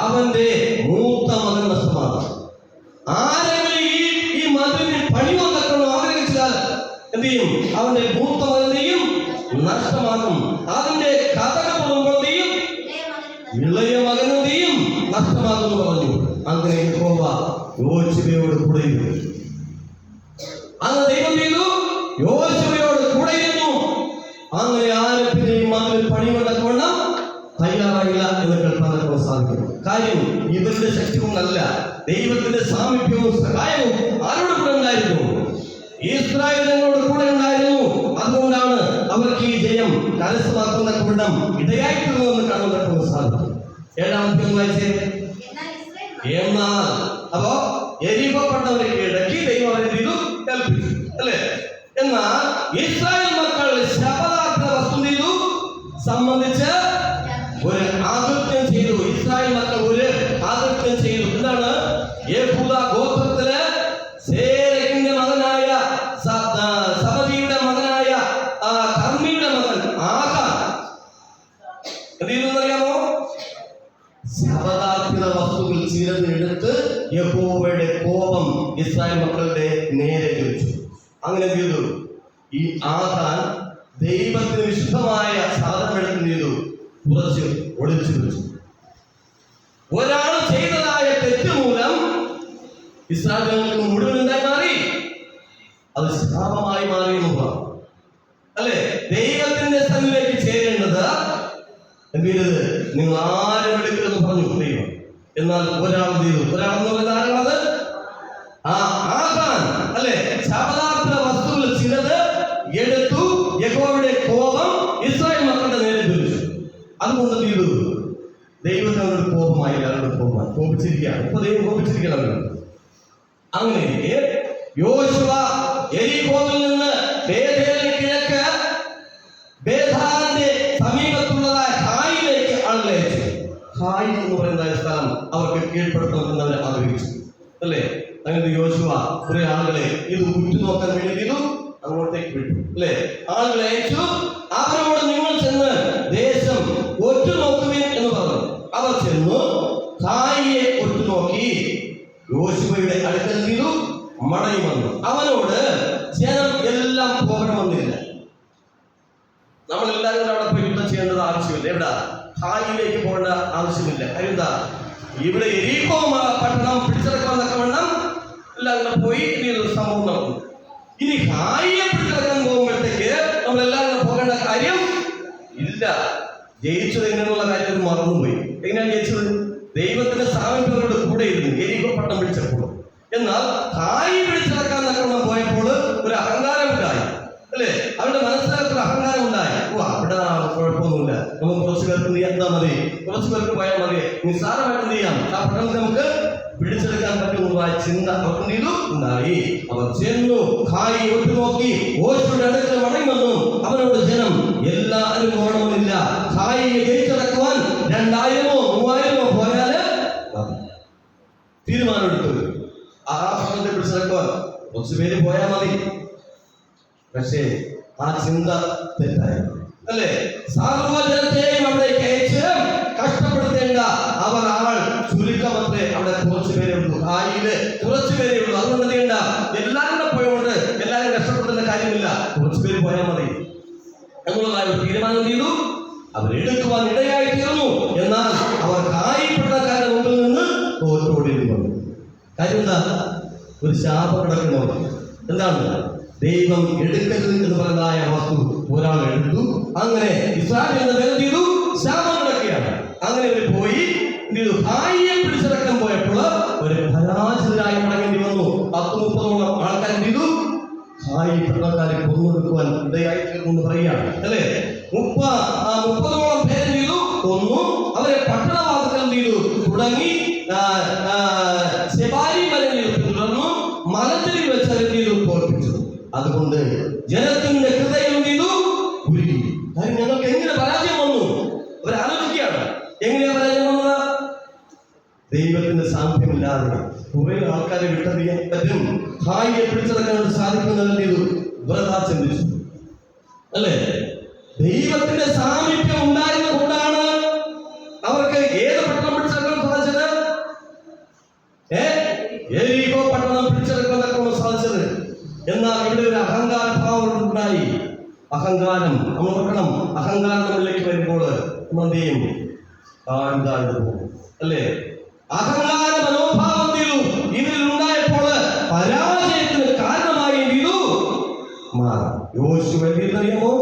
അവന്റെ മൂത്ത മകൻ നഷ്ടമാകും. ആരെങ്കിലും ഈ മതിലിന് പണിയുവാൻ ആഗ്രഹിച്ചാൽ എന്ത് ചെയ്യും? അവന്റെ മൂത്ത മകനെയും നഷ്ടമാകും. അതിന്റെ കഥക കുടുംബത്തെയും ഇളയ മകനെയും നഷ്ടമാകുമെന്ന് പറഞ്ഞു. അങ്ങനെ യഹോവ യോശുവയോട് കൂടെ ഇരുന്നു. അന്ന് ദൈവം ചെയ്തു യോശുവയോട് കൂടെ ഇരുന്നു. അങ്ങനെ ആരെയും മതിൽ പണിയുണ്ടാക്കണം തയ്യാറായില്ല എന്ന് കേൾക്കാൻ സാധിക്കും. കാര്യം ഇവരുടെ ശക്തി കൊണ്ടല്ല, ദൈവത്തിന്റെ സാമീപ്യവും സഹായവും ആരോട് കൂടെ ഉണ്ടായിരുന്നു? ഇസ്രായേലിനോട് കൂടെ ഉണ്ടായിരുന്നു. അതുകൊണ്ടാണ് അവർക്ക് ഈ ജയം കരസ്ഥമാക്കുന്ന കുണ്ടം ഇടയായിട്ടുള്ളതെന്ന് കാണുവാൻ സാധിക്കും. 7-ാമത്തെ വായിച്ചേ. എന്നാൽ അപ്പോ യെരിഹോ പട്ടണത്തെ കീഴടക്കി ദൈവം അവരെ ചെയ്തു കൽപ്പിച്ചു. അല്ലേ? എന്നാൽ ഇസ്രായേൽ മക്കൾ ശപഥാർത്ഥ വസ്തു ചെയ്തു സംബന്ധിച്ച് ഒരു ആകൃത്യം ചെയ്തു. ഇസ്രായേൽ മക്കൾ ഒരു ആകൃത്യം ചെയ്തു. എന്താണ്? യെഹൂദ ഗോത്രത്തില് സേരഹിന്റെ മകനായ സബദിയുടെ മകനായ കർമ്മിയുടെ മകൻ ആഹാൻ എന്ത് ചെയ്തു എന്നറിയാമോ? ശപഥാർത്ഥ വസ്തുക്കൾ ചിലതെടുത്ത് യഹോവയുടെ കോപം ഇസ്രായേൽ മക്കളുടെ നേരെ ചോദിച്ചു. അങ്ങനെ ചെയ്തു. ഈ ആഹാൻ ദൈവത്തിന് വിശുദ്ധമായ സാധനം എടുത്ത് ചെയ്തു കുറച്ച് ഒളിച്ചു വെച്ചു. ഒരാൾ ചെയ്തതായ തെറ്റ് മൂലം ഇസ്രായേലിന് മുഴുവൻ എന്തായി മാറി? അത് ശാപമായി മാറി എന്നുള്ളതാണ്. അല്ലെ? ദൈവത്തിന്റെ സന്നിധിയിലേക്ക് ചേരേണ്ടത് എന്ത്? നിങ്ങൾ ആരും എടുക്കരുതെന്ന് പറഞ്ഞു ദൈവം. എന്നാൽ ഒരാൾ ചെയ്തു. ഒരാളെന്ന് പറയുന്നത് ആരാണത്? ആഹാൻ. അല്ലെ? ശപഥാർത്ഥ വസ്തുക്കൾ ചിലത് എടുത്തു. യഹോവയുടെ കോപം ഇസ്രായേൽ മക്കളുടെ നേരെ ജ്വലിച്ചു. അതുകൊണ്ട് ചെയ്തു ദൈവത്തിനോട് കോപമായി, അവരുടെ കോപമായി കോപിച്ചിരിക്കുകയാണ്. ഇപ്പൊ ദൈവം കോപിച്ചിരിക്കണം. അങ്ങനെ യോശുവ യെരിഹോവിൽ നിന്ന് ബേഥേലിന് കിഴക്ക് ബേഥാന്റെ സമീപത്തുള്ളതായ ഹായിലേക്ക് ആളയച്ചു. ഹായി എന്ന് പറയുന്ന സ്ഥലം അവർക്ക് കീഴ്പ്പെടുത്തണമെന്ന് അവർ ആഗ്രഹിച്ചു. അല്ലേ? അങ്ങനെ യോശുവ കുറെ ആളുകളെ ഇത് ഉറ്റുനോക്കാൻ വേണ്ടി ചെയ്തു അങ്ങോട്ടേക്ക് വിട്ടു. അല്ലേ? ആളുകളെ അയച്ചു. അവരോട് നിങ്ങൾ ചെന്ന് ദേശം ഒറ്റുനോക്കുവിൻ എന്ന് പറഞ്ഞു. അവർ ചെന്നു ഹായിയെ ഒറ്റുനോക്കി യോശുവയുടെ അടുക്കൽ ചെയ്തു മടങ്ങി വന്നു. അവനോട് ജനം എല്ലാം പോകണമെന്നില്ല. നമ്മളെല്ലാവരും അവിടെ പോയി യുദ്ധം ചെയ്യേണ്ടത് ആവശ്യമില്ല. എവിടെ? ഹായിലേക്ക് പോകേണ്ട ആവശ്യമില്ല. എന്താ? ഇവിടെ യെരിഹോ പട്ടണം പിടിച്ചെടുക്കാൻ തക്കവണ്ണം എല്ലാവരും പോയി സംഭവം നടന്നു. ഇനി ഹായിയെ പിടിച്ചെടുക്കാൻ പോകുമ്പോഴത്തേക്ക് നമ്മളെല്ലാവരും പോകേണ്ട കാര്യം ഇല്ല. ജയിച്ചത് എങ്ങനെയുള്ള കാര്യം മറന്നുപോയി. എങ്ങനെയാണ് ജയിച്ചത്? ദൈവത്തിന്റെ സാമീപ്യങ്ങളുടെ കൂടെ ഇരുന്നു എരികോ പട്ടം പിടിച്ചപ്പോൾ. എന്നാൽ ഹായി പിടിച്ചടക്കാൻ നക്കണം പോയപ്പോൾ ഒരു അഹങ്കാരം ഉണ്ടായി, അല്ലേ? അവരുടെ മനസ്സിനകത്തൊരു അഹങ്കാരം ഉണ്ടായി. അവിടെ കുഴപ്പമൊന്നുമില്ല, നമുക്ക് കുറച്ച് പേർക്ക് നീ എന്താ മതി, കുറച്ച് പേർക്ക് പോയാൽ മതി, നിസ്സാരമായിട്ട് എന്ത് ചെയ്യാം, ആ പട്ടണത്തെ നമുക്ക് പിടിച്ചെടുക്കാൻ പറ്റുന്ന ചിന്ത അവർക്ക് ഉണ്ടായി. അവർ ചെന്നു ഹായി ഒറ്റുനോക്കി ഓശയുടെ അടുത്ത് മടങ്ങി വന്നു. അവനോട് ജനം എല്ലാവരും ഓണമെന്നില്ല, ഹായിയെ ജയിച്ചടക്കുവാൻ 2000-ഓ 3000-ഓ പോയാല് തീരുമാനമെടുത്തു. ആ പട്ടണത്തെ പിടിച്ചടക്കുവാൻ കുറച്ചു പേര് പോയാൽ മതി. പക്ഷേ ആ ചിന്ത തെറ്റായി, അല്ലേ? സർവ്വജനത്തെയും അവിടേക്ക് അയച്ച് കഷ്ടപ്പെടുത്തേണ്ട അവർ ആൾ ചുരുക്കമത്രേ. അവിടെ കുറച്ചു പേരേ ഉള്ളൂ, ഹായിയില് കുറച്ചു പേരേ ഉള്ളൂ. അതുകൊണ്ട് ചെയ്യണ്ട, എല്ലാവരും കൂടെ പോയോണ്ട് എല്ലാവരും കഷ്ടപ്പെടുത്തേണ്ട കാര്യമില്ല, കുറച്ചു പേര് പോയാൽ മതി എന്നുള്ളതായ ഒരു തീരുമാനം ചെയ്തു. അവരെടുക്കുവാൻ ഇടയായി തീർന്നു. എന്നാൽ അവർ ഹായിപ്പെട്ടക്കാരുടെ മുമ്പിൽ നിന്ന് തോറ്റോടേണ്ടി വന്നു. കാര്യം എന്താ? ഒരു ശാപം കിടക്കുന്നവർ. എന്താണ്? ദൈവം എടുക്കരുത് എന്ന് പറയുന്നതായ വസ്തു ഒരാൾ എടുത്തു. അങ്ങനെ ഇസ്രായേൽ എന്ന പേര് ചെയ്തു, ശാപം കിടക്കുകയാണ്. അങ്ങനെ അവർ പോയി ഹായിയെ പിടിച്ചടക്കം പോയപ്പോൾ ഒരു പരാജിതരായി മടങ്ങേണ്ടി വന്നു. 10-30ഓളം ആൾക്കാർ ചെയ്തു ഹായി പട്ടണക്കാരെ കൊന്നൊടുക്കുവാൻ ഇടയായി തീർന്നു പറയുകയാണ്, അല്ലേ? 30ഓളം പേര് ചെയ്തു കൊന്നു. അവരെ പട്ടണവാസത്തിൽ ചെയ്തു തുടങ്ങി ശെബാരി മലയിൽ തുടർന്നു മലത്തിൽ വെച്ച് ചെയ്തു തോൽപ്പിച്ചു. അതുകൊണ്ട് ജനത്തിന്റെ ഹൃദയം ചെയ്തു ഉരുകി. കാര്യം ഞങ്ങൾക്ക് എങ്ങനെ പരാജയം വന്നു? അവരാലോചിക്കുകയാണ്, എങ്ങനെയാ പരാജയം വന്നത്? ദൈവത്തിന്റെ സാന്നിധ്യമില്ലാതെ കുറെ ആൾക്കാരെ വിട്ടറിയാൻ പറ്റും, ഹായിയെ പിടിച്ചടക്കാൻ സാധിക്കുന്നതെന്ന് ചെയ്തു വ്രത ചിന്തിച്ചു, അല്ലേ? ദൈവത്തിന്റെ സാമീപ്യം ഉണ്ടായിരുന്നത് കൊണ്ടാണ് അവർക്ക് ഏത് പട്ടണം പിടിച്ചെടുക്കാൻ സാധിച്ചത്? എരികോ പട്ടണം പിടിച്ചെടുക്കാൻ സാധിച്ചത്. എന്നാൽ ഇവിടെ ഒരു അഹങ്കാര ഭാവം ഉണ്ടായി. അഹങ്കാരം നമ്മൾ നോക്കണം. അഹങ്കാരം നമ്മളിലേക്ക് വരുമ്പോൾ നമ്മൾ എന്ത് ചെയ്യും? താഴ്ന്നു പോകും, അല്ലേ? അഹങ്കാര മനോഭാവം ഇതിൽ ഉണ്ടായപ്പോൾ പരാജയത്തിന് കാരണമായി യോശുവ എന്തെന്നറിയാമോ?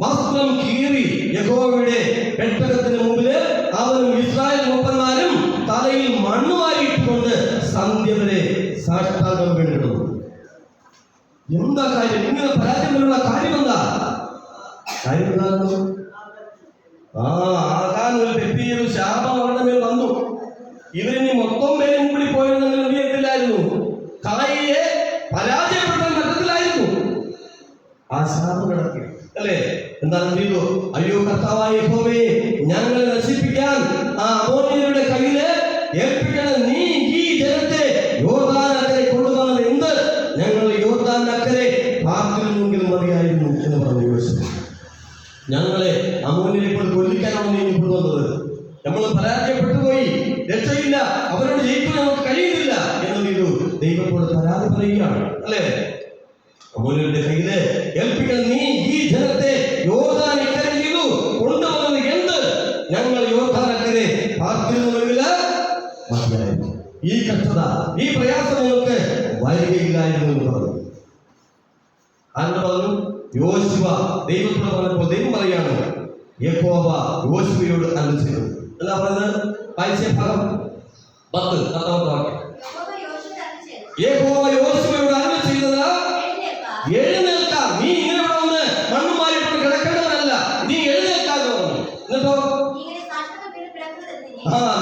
വസ്ത്രം കീറി യഹോവയുടെ പെട്ടകത്തിന് മുമ്പില് അവനും ഇസ്രായേൽ മൂപ്പന്മാരും തലയിൽ മണ്ണ് വാരിയിട്ടുകൊണ്ട് സന്ധ്യ വരെ സാഷ്ടാംഗം വീണിടുന്നു. എന്താ കാര്യം? ഇങ്ങനെ പരാജയമുള്ള കാര്യം എന്താ? കാര്യം എന്താണെന്ന് ആകാൻ ഒരു തെറ്റിയൊരു ശാപം അവരുടെ മേൽ വന്നു. ഇവരിനി മൊത്തം പേരും കൂടി പോയിരുന്നെങ്കിൽ എന്ത് ചെയ്തില്ലായിരുന്നു? ഹായിയെ പരാജയപ്പെടുത്താൻ പറ്റത്തില്ലായിരുന്നു. ആ ശാപം കിടക്കി, അല്ലേ? എന്താണ് ചെയ്തു? അയ്യോ കർത്താവായ യഹോവേ, ഞങ്ങളെ നശിപ്പിക്കാൻ ആ അമോര്യരുടെ കയ്യില് ഏൽപ്പിക്കണം. നീ ഈ ജനത്തെ യോർദാനക്കരെ കൊണ്ടുവന്നത് എന്ത്? ഞങ്ങൾ യോർദാനക്കരെ പാർത്തിരുന്നെങ്കിലും മതിയായിരുന്നു എന്ന് പറഞ്ഞു യോശുവ. ഞങ്ങളെ അമോര്യരെ കൊണ്ട് കൊല്ലിക്കാനാണ് നീ കൊണ്ടുവന്നത്. നമ്മൾ പരാജയപ്പെട്ടു പോയി, രക്ഷയില്ല, അവരോട് ജയിക്കാൻ നമുക്ക് കഴിയുന്നില്ല എന്ന് ചെയ്തു ദൈവത്തോട് പരാതി പറയുകയാണ്, അല്ലേ? അമോര്യരുടെ കയ്യില് ഏൽപ്പിക്കണം. നീ ഈ ജനത്തെ യോർദാനക്കരെ ചെയ്തു കൊണ്ടുവന്നത് എന്ത്? ഞങ്ങൾ യോർദാനക്കരെ പാർത്തിരുന്നെങ്കിൽ മതിയായിരുന്നു. ഈ കഷ്ടത, ഈ പ്രയാസം നിങ്ങൾക്ക് വരികയില്ലായിരുന്നു എന്ന് പറഞ്ഞു. ആരോട് പറഞ്ഞു? യോശുവ ദൈവത്തോട് പറഞ്ഞപ്പോൾ ദൈവം പറയാണ്, യഹോവ യോശുവയോട് അരുളിച്ചെയ്തു. എന്താ പറഞ്ഞത്? വായിച്ച ഭാഗം 10-10 വാക്യം. യഹോവ യോശുവയോട് അരുളിച്ചെയ്തത്, എഴുന്നേൽക്കാം, നീ ഇങ്ങനെ വന്ന് മണ്ണുമായിട്ട് കിടക്കേണ്ടവനല്ല, നീ എഴുന്നേൽക്കാൻ പറഞ്ഞു. എന്നിട്ടോ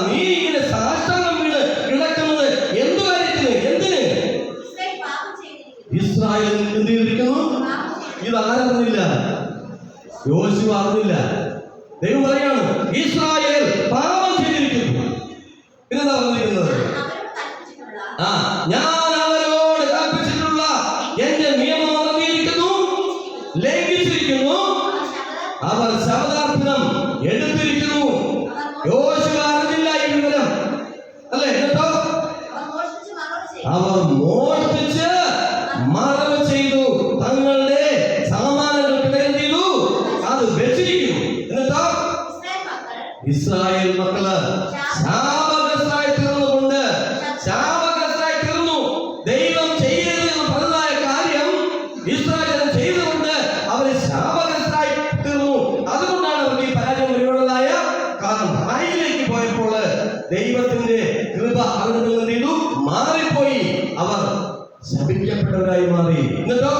നീ ഇങ്ങനെ സാഷ്ടാംഗം വീണ് കിടക്കുന്നത് എന്തു കാര്യത്തിന്? എന്തിന്? ഇസ്രായേൽ എന്ത് ചെയ്തിരിക്കുന്നു? ഇത് ആരറിഞ്ഞില്ല, യോശുവ അറിഞ്ഞില്ല. ദൈവം പറയാണ്, ഇസ്രായേൽ പാപം ചെയ്തിരിക്കുന്നു. പിന്നെന്താ പറഞ്ഞിരിക്കുന്നത്? ഞാൻ അവരോട് കൽപ്പിച്ചിട്ടുള്ള എന്റെ നിയമം അറിഞ്ഞിരിക്കുന്നു, ലംഘിച്ചിരിക്കുന്നു, അവർ ശബദാർപ്പണം എടുത്തിരിക്കുന്നു. യോശുവ അറിഞ്ഞില്ല ഈ വിവരം, അല്ലേ? എന്നിട്ടോ അവർ മോഷ്ടിച്ച് മറവ് ചെയ്തു, തങ്ങളുടെ സാമാനങ്ങൾക്കിടയിൽ ചെയ്തു അത് വെച്ചിരിക്കുന്നു. എന്നിട്ടോ ഇസ്രായേൽ മക്കള് ശാപഗ്രസ്തരായി തീർന്നുകൊണ്ട് ശാപഗ്രസ്തരായി തീർന്നു. ദൈവം ചെയ്യരുത് എന്ന് പറഞ്ഞതായ കാര്യം ഇസ്രായേൽ ചെയ്തുകൊണ്ട് അവര് ശാപഗ്രസ്തരായി തീർന്നു. അതുകൊണ്ടാണ് അവർക്ക് ഈ പരാജയം വരുന്നത്. ദൈവത്തിന്റെ കൃപ അവരിൽ നിന്ന് എന്ത് ചെയ്തു? മാറിപ്പോയി. അവർ ശപിക്കപ്പെട്ടവരായി മാറി. എന്നിട്ടോ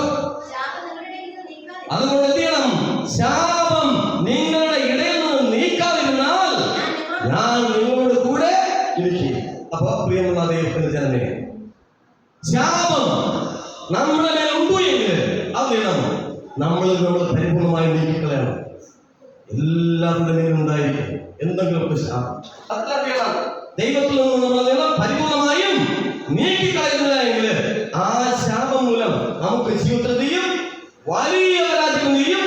അതുകൊണ്ട് എന്ത് ചെയ്യണം? ശാപം നിങ്ങളുടെ ഇടയിൽ നിന്ന് നീക്കാതിരുന്നാൽ ഞാൻ നിങ്ങളോട് കൂടെ ഇരിക്കും. അപ്പൊ പ്രിയമുള്ള ദൈവത്തിന്റെ ജനമേ, ശാപം നമ്മുടെ മേൽ ഉണ്ടു എങ്കിൽ അത് ചെയ്യണം, നമ്മൾ പരിപൂർണമായി നീക്കിക്കളയണം. എല്ലാവരുടെ മേലും ഉണ്ടായിരിക്കും എന്തെങ്കിലുമൊക്കെ ശാപം. അതെല്ലാം ചെയ്യണം. ദൈവത്തിൽ നിന്ന് നമ്മൾ പരിപൂർണമായും നീക്കിക്കളയുന്നില്ല എങ്കിൽ ആ ശാപം മൂലം നമുക്ക് ജീവിതത്തിൽ വലിയ പരാജയം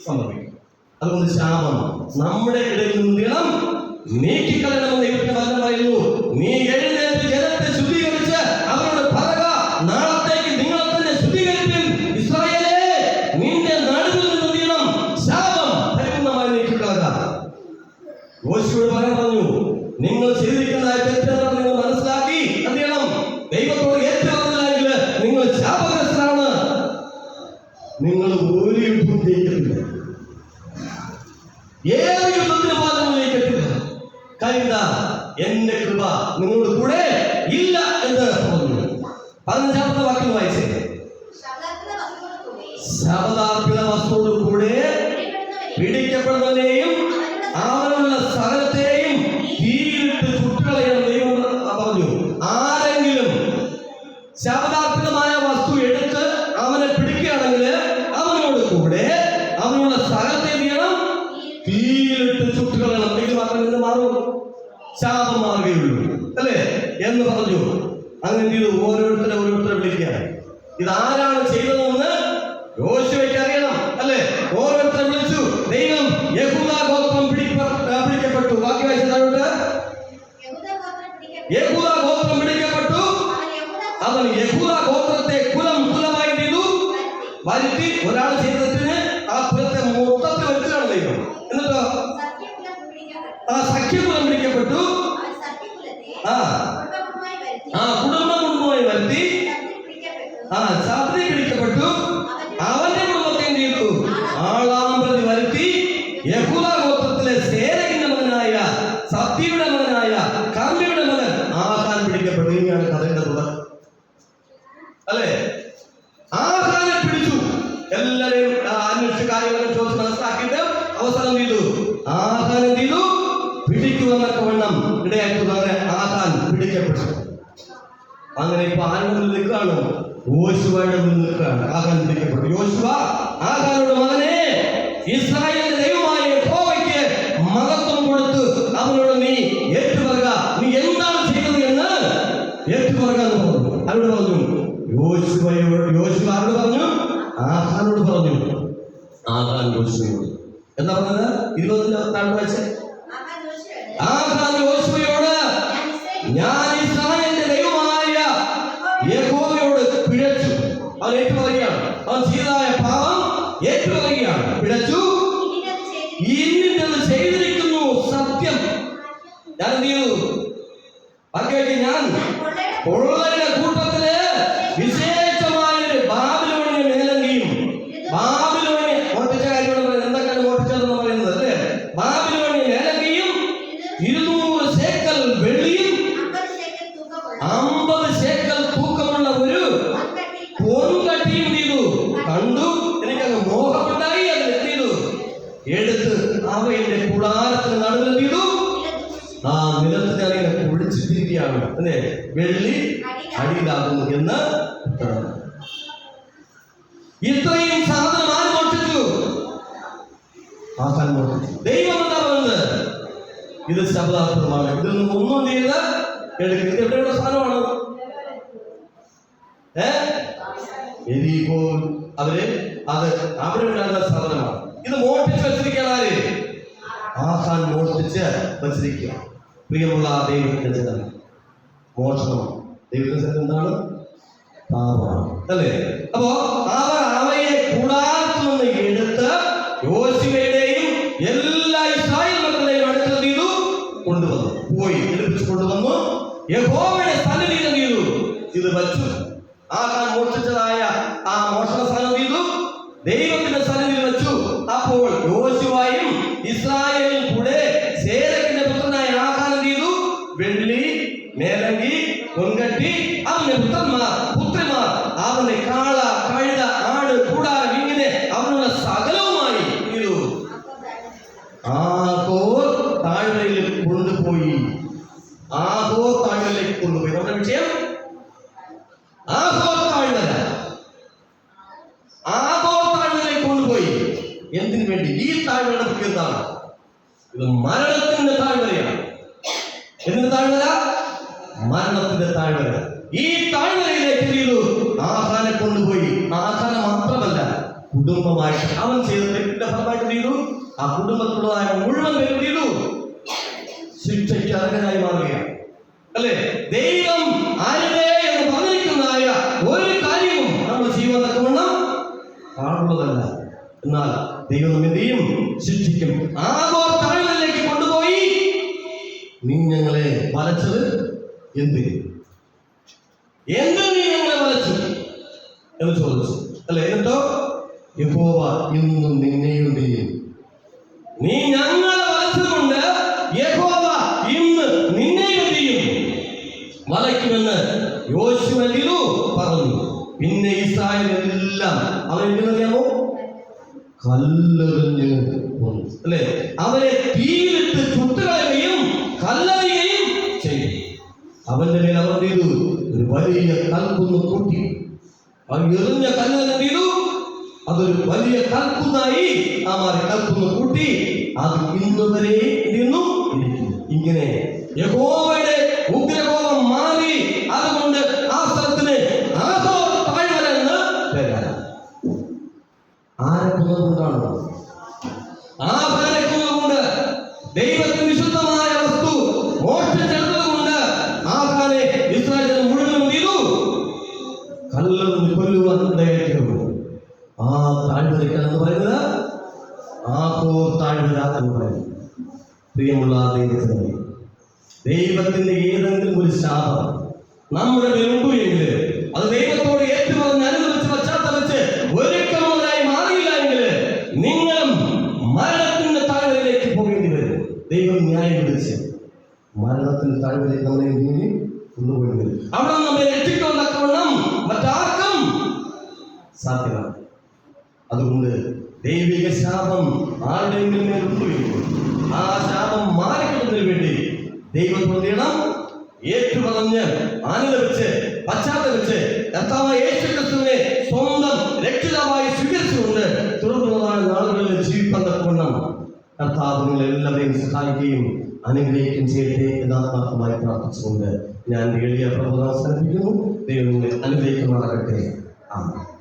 സംഭവിക്കും. അതുകൊണ്ട് ശാപം നമ്മുടെ ഇടയിൽ നിന്നും നീക്കിക്കളയണമെന്ന് ദൈവത്തിന്റെ വചനം പറയുന്നു. നീ എഴുന്നേറ്റ് ജനത്തെ ശുദ്ധീകരിച്ച് അവരോട് പറയുക, നാളത്തേക്ക് നിങ്ങളെ തന്നെ ശുദ്ധീകരിപ്പിൻ. ഇസ്രായേലേ, നിന്റെ നടുവിൽ നിന്ന് തീരണം ശാപം പരിപൂർണമായി നീക്കിക്കളക. യോശുവയോട് പറഞ്ഞു, നിങ്ങൾ ചെയ്തിരിക്കുന്ന തെറ്റെന്ന് നിങ്ങൾ മനസ്സിലാക്കി എന്ത് ചെയ്യണം? ദൈവത്തോട് ഏറ്റുപറഞ്ഞില്ലെങ്കിൽ നിങ്ങൾ ശാപഗ്രസ്തരാണ്. നിങ്ങൾ ഒരു യുദ്ധം ജയിക്കത്തില്ല, ഏത് യുദ്ധത്തിന് പാദം ജയിക്കത്തില്ല. കഴിഞ്ഞ എന്റെ കൃപ നിങ്ങളുടെ കൂടെ ഇല്ല എന്ന് പറഞ്ഞു. 15-ാമത്തെ വാക്യം വായിച്ചേ. ശബദാർപ്പിത വസ്തുവോട് കൂടെ പിടിക്കപ്പെടുന്നതിനെയും അവനുള്ള സകലത്തെയും തീയിലിട്ട് ചുട്ടുകളയണം ദൈവം പറഞ്ഞു. ആരെങ്കിലും ശബദാർപ്പിതമായ വസ്തു എടുത്ത് അവനെ പിടിക്കുകയാണെങ്കിൽ അവനോട് കൂടെ അവനുള്ള സകലത്തെ ചെയ്യണം, തീയിലിട്ട് ചുട്ടുകളയണം. ഇത് മാത്രമേ ഇത് മാറും, ശാപം മാറുകയുള്ളൂ അല്ലേ എന്ന് പറഞ്ഞു. അങ്ങനെ ഇത് ഓരോരുത്തരെ വിളിക്കുകയാണ്. ഇതാരാണ് ചെയ്തതെന്ന് യോശുവയ്ക്ക് അറിയണം അല്ലേ? ഓരോരുത്തരെ വിളിച്ചു. ദൈവം യെഹൂദാ ഗോത്രം പിടിക്കപ്പെട്ടു. ബാക്കി വായിച്ചതായിട്ട് യെഹൂദാ ഗോത്രം പിടിക്കപ്പെട്ടു. അവൻ യെഹൂദാ ഗോത്രത്തെ കുലമായി ചെയ്തു വരുത്തി. ഒരാൾ ചെയ്തതിന് ആ കുലത്തെ മൊത്തത്തിൽ വരുത്തുകയാണ് ദൈവം. എന്നിട്ടോ ആ സഖ്യകുലം പിടിക്കപ്പെട്ടു. കുടുംബമായി വരുത്തി. ശബ്ദി പിടിക്കപ്പെട്ടു. അവന്റെ കുടുംബത്തെ ചെയ്തു ആളാമ്പ്രതി വരുത്തി. യെഹൂദാ ഗോത്രത്തിലെ സേരകിന്റെ മകനായ സബ്ദിയുടെ മകനായ കർമ്മിയുടെ മകൻ ആഹാൻ പിടിക്കപ്പെട്ടു. ഇങ്ങനെയാണ് കഥയുടെ തുടക്കം അല്ലേ? ആഹാനെ പിടിച്ചു. എല്ലാവരെയും അന്വേഷിച്ച കാര്യങ്ങളൊക്കെ ചോദിച്ച് മനസ്സിലാക്കിയിട്ട് അവസാനം ചെയ്തു ആഹാൻ ചെയ്തു പിടിക്കുമെന്നൊക്കെ വണ്ണം ഇടയാക്കുന്നവരെ ആഹാൻ പിടിക്കപ്പെട്ടു. അങ്ങനെ ഇപ്പൊ ആരുടെ മുന്നിൽ നിൽക്കുകയാണ്? യോശുവയുടെ മുന്നിൽ നിൽക്കുകയാണ്. ആഹാൻ പിടിക്കപ്പെട്ടു. യോശുവ ആഹാനോട്, മകനെ, ഇസ്രായേലിന്റെ ദൈവമായ യഹോവയ്ക്ക് മഹത്വം കൊടുത്ത് അവനോട് നീ ഏറ്റുപറയുക, നീ എന്താണ് ചെയ്തത് എന്ന് ഏറ്റുപറയുക എന്ന് പറഞ്ഞു. അവരോട് പറഞ്ഞു. യോശുവ ആരോട് പറഞ്ഞു? ആഹാനോട് പറഞ്ഞു. ആഹാൻ യോശുവയോട് എന്താ പറഞ്ഞത്? 20 വായിച്ചേ. ആഹാൻ യോശുവയോട്, ഞാൻ ഇസ്രായേലിന്റെ ദൈവമായ യഹോവയോട് പിഴച്ചു. അവൻ ഏറ്റുപറയുകയാണ്. അവൻ ചെയ്തതായ പാപം ഏറ്റുപറയുകയാണ്. പിഴച്ചു, ഇന്നത് ചെയ്തിരിക്കുന്നു സത്യം. ഞാൻ എന്ത് ചെയ്തു? ഞാൻ കൊള്ളയുടെ കൂട്ടത്തില് വിശേഷമായൊരു ബാബിലോണിനെ മേലങ്കിയും, ബാബിലോണിനെ മോട്ടിച്ച കാര്യമാണ് പറയുന്നത്. എന്തൊക്കെയാണ് മോട്ടിച്ചതെന്ന് പറയുന്നത് അല്ലേ? ബാബിലോണിനെ മേലങ്കിയും 200 ശേക്കൽ വെള്ളിയും 50 ശേക്കൽ തൂക്കമുള്ള ഒരു പൊൻകട്ടിയും ചെയ്തു. കണ്ടു, എനിക്കങ്ങ് മോഹമുണ്ടായി. അത് എന്ത് ചെയ്തു? എടുത്ത് അവയുടെ കൂടാരത്തിന് നടുവിൽ ചെയ്തു. ആ നിലത്ത് ഞാനിങ്ങനെ കുഴിച്ചിട്ടിരിക്കുകയാണ് അല്ലേ? വെള്ളി അടിയിലാകുന്നു എന്ന് ഇത്രയും സാധനം ആര് മോഷ്ടിച്ചു? ആഹാൻ മോഷ്ടിച്ചു. ദൈവം എന്താ പറയുന്നത്? ഇത് ശബ്ദാർത്ഥമാണ്. ഇതൊന്നും ഒന്നും ചെയ്ത് എടുക്കും. ഇത് എവിടെയുള്ള സാധനമാണ്? അവര് അത് അവിടെ ഉണ്ടാകുന്ന സാധനമാണ്. ഇത് മോഷ്ടിച്ച് വെച്ചിരിക്കുകയാണ്. ആര്? ആഹാൻ മോഷ്ടിച്ച് വെച്ചിരിക്കുക. പ്രിയമുള്ള ദൈവത്തിന്റെ ജനം, മോഷണം ദൈവത്തിന്റെ എന്താണ്? പാപമാണ് അല്ലേ? അപ്പോ അവർ അവയെ കൂടാരത്തിൽ നിന്ന് എടുത്ത് യോശുവയുടെയും എല്ലാ ഇസ്രായേൽ മക്കളുടെയും അടുത്ത് ചെയ്തു കൊണ്ടുവന്നു. പോയി എടുപ്പിച്ച് കൊണ്ടുവന്നു. യഹോവയുടെ സന്നിധിയിൽ ചെയ്തു ഇത് വച്ചു. ആഹാൻ മോഷ്ടിച്ചതായ ആ മോഷണ സാധനം ചെയ്തു ദൈവത്തിന്റെ സന്നിധിയിൽ വെച്ചു. അപ്പോൾ യോശുവയും ഇസ്രായേലും കൂടെ സേരക്കിന്റെ പുത്രനായ ആഹാൻ ചെയ്തു അവന്റെ പുത്രന്മാർ പുത്രിമാർ അവന്റെ കാള കഴുത ആട് കൂടാരം ഇങ്ങനെ അവനുള്ള സകലവുമായി ആഗോർ താഴ്വരയിൽ കൊണ്ടുപോയി. ആഗോർ താഴ്വരയിലേക്ക് കൊണ്ടുപോയി. നമ്മുടെ വിഷയം ആഗോർ താഴ്വര. ആഗോർ താഴ്വരയിലേക്ക് കൊണ്ടുപോയി. എന്തിനു വേണ്ടി? ഈ താഴ്വരയുടെ മുഖ്യ എന്താണ്? ഇത് മരണത്തിന്റെ താഴ്വരയാണ്. എന്തിന്റെ താഴ്വര? മരണത്തിന്റെ താഴ്വര. ഈ താഴ്വരയിലേക്ക് ചെയ്തു ആഹാനെ കൊണ്ടുപോയി. ആഹാന മാത്രമല്ല, കുടുംബമായിട്ട് അവൻ ചെയ്ത തെറ്റിന്റെ ഫലമായിട്ട് ചെയ്തു ആ കുടുംബത്തിലുള്ളതായ മുഴുവൻ പേരും ചെയ്തു ശിക്ഷയ്ക്ക് അർഹനായി മാറുകയാണ്. അല്ലെ? ദൈവം ആരുടെ എന്ന് പറഞ്ഞിരിക്കുന്നതായ ഒരു കാര്യവും നമ്മൾ ചെയ്യുവാൻ തക്കവണ്ണം പാടുള്ളതല്ല. എന്നാൽ ദൈവം എന്ത് ചെയ്യും? ശിക്ഷിക്കും. ആഗോർ താഴ്വരയിലേക്ക് കൊണ്ടുപോയി. നീ ഞങ്ങളെ വലച്ചത് എന്തിന്? എന്ത് നീ ഞങ്ങളെ വലച്ചു എന്ന് ചോദിച്ചു. അല്ലെ? എന്നിട്ടോ യഹോവ ഇന്നും നിന്നെയും ചെയ്യും. നീ ഞങ്ങളെ വലച്ചതുകൊണ്ട് യഹോവ ഇന്ന് നിന്നെയും ചെയ്യും, വലയ്ക്കുമെന്ന് യോശുവ പറഞ്ഞു. പിന്നെ ഇസ്രായേലെല്ലാം അവൻ എന്തിനറിയാമോ? കല്ലെറിഞ്ഞ് കൊന്നു. അല്ലെ? അവരെ തീയിലിട്ട് ചുട്ടുകളയുകയും കല്ലെറിയുകയും ചെയ്തു. അവന്റെ മേൽ അവർ ചെയ്തു ഒരു വലിയ കൽക്കുന്ന് കൂട്ടി. അവൻ എറിഞ്ഞ കല്ലെന്ന് ചെയ്തു അതൊരു വലിയ കൽക്കുന്നായി ആ മാറി കൽക്കുന്ന് കൂട്ടി. അത് ഇന്ന് വരെ നിന്നും ഇങ്ങനെ യഹോവയുടെ ഉഗ്രകോപം മാറി. അതുകൊണ്ട് ആ സ്ഥലത്തിന് ആഗോർ താഴ്വര എന്ന് പേരാണ്. ആരെ കൊന്നതുകൊണ്ടാണ്? ആഹാരെ കൊന്നതുകൊണ്ട്. ദൈവത്തിന് വിശുദ്ധമായ വസ്തു മോഷ്ടിച്ചെടുത്തത് കൊണ്ട് ആഹാനെ ഇസ്രായേൽ മുഴുവൻ ചെയ്തു കല്ലെറിഞ്ഞ് കൊല്ലുവാൻ ഇടയാക്കിയിരുന്നു. ആ താഴ്വരയ്ക്കാണെന്ന് പറയുന്നത് ആഗോർ താഴ്വര എന്ന് പറയുന്നത്. പ്രിയമുള്ള ദൈവത്തിന്റെ ഏതെങ്കിലും ഒരു ശാപം നമ്മുടെ മുമ്പ് എങ്കിൽ അത് ദൈവത്തോട് ഏറ്റുപറഞ്ഞ് അനുഭവിച്ച് പശ്ചാത്തലച്ച് ഒരുക്കമുള്ളതായി മാറിയില്ല എങ്കിൽ നിങ്ങളും മരണത്തിന്റെ താഴ്വരയിലേക്ക് പോകേണ്ടി വരും. ദൈവം ന്യായം വിളിച്ച് മരണത്തിന്റെ താഴ്വരയിലേക്ക് നമ്മളെ കൊണ്ടുപോയി വരും. അവിടെ നമ്മെ രക്ഷിക്കാൻ തക്കവണ്ണം മറ്റാർക്കും സാധ്യമല്ല. അതുകൊണ്ട് ദൈവിക ശാപം ആരുടെയെങ്കിലും മേൽ ഉണ്ടുവെങ്കിൽ ആ ശാപം മാറിക്കിട്ടുന്നതിന് വേണ്ടി ദൈവത്തോട് ഏറ്റുപറഞ്ഞ് അനുഭവിച്ച് പശ്ചാത്തലിച്ച് കർത്താവായ യേശു ക്രിസ്തുവിനെ സ്വന്തം രക്ഷിതാവായി സ്വീകരിച്ചുകൊണ്ട് തുടർന്നുള്ളതായ നാളുകളിൽ ജീവിക്കാൻ തക്കവണ്ണം കർത്താവ് നിങ്ങളെല്ലാവരെയും സഹായിക്കുകയും അനുഗ്രഹിക്കുകയും ചെയ്യട്ടെ യഥാർത്ഥമായി പ്രാർത്ഥിച്ചുകൊണ്ട് ഞാൻ എളിയ പ്രബോധനം അവസാനിപ്പിക്കുന്നു. ദൈവം നിങ്ങളെ അനുഗ്രഹിക്കുമാറാകട്ടെ. ആമേൻ.